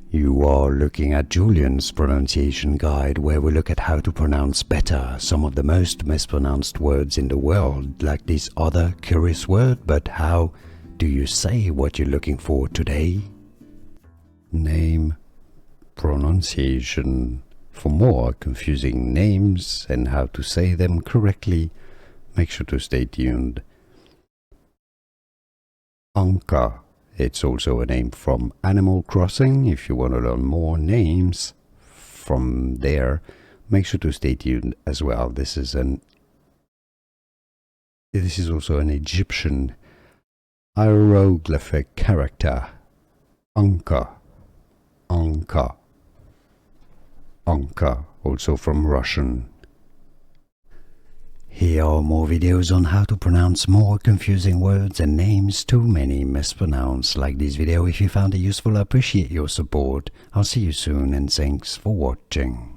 You are looking at Julian's pronunciation guide, where we look at how to pronounce better some of the most mispronounced words in the world, like this other curious word. But how do you say what you're looking for today? Name pronunciation. For more confusing names and how to say them correctly, make sure to stay tuned. Ankha. It's also a name from Animal Crossing. If you want to learn more names from there, make sure to stay tuned as well. This is also an Egyptian hieroglyphic character. Ankha. Ankha. Ankha, also from Russian. Here are more videos on how to pronounce more confusing words and names too many mispronounced. Like this video if you found it useful. I appreciate your support. I'll see you soon and thanks for watching.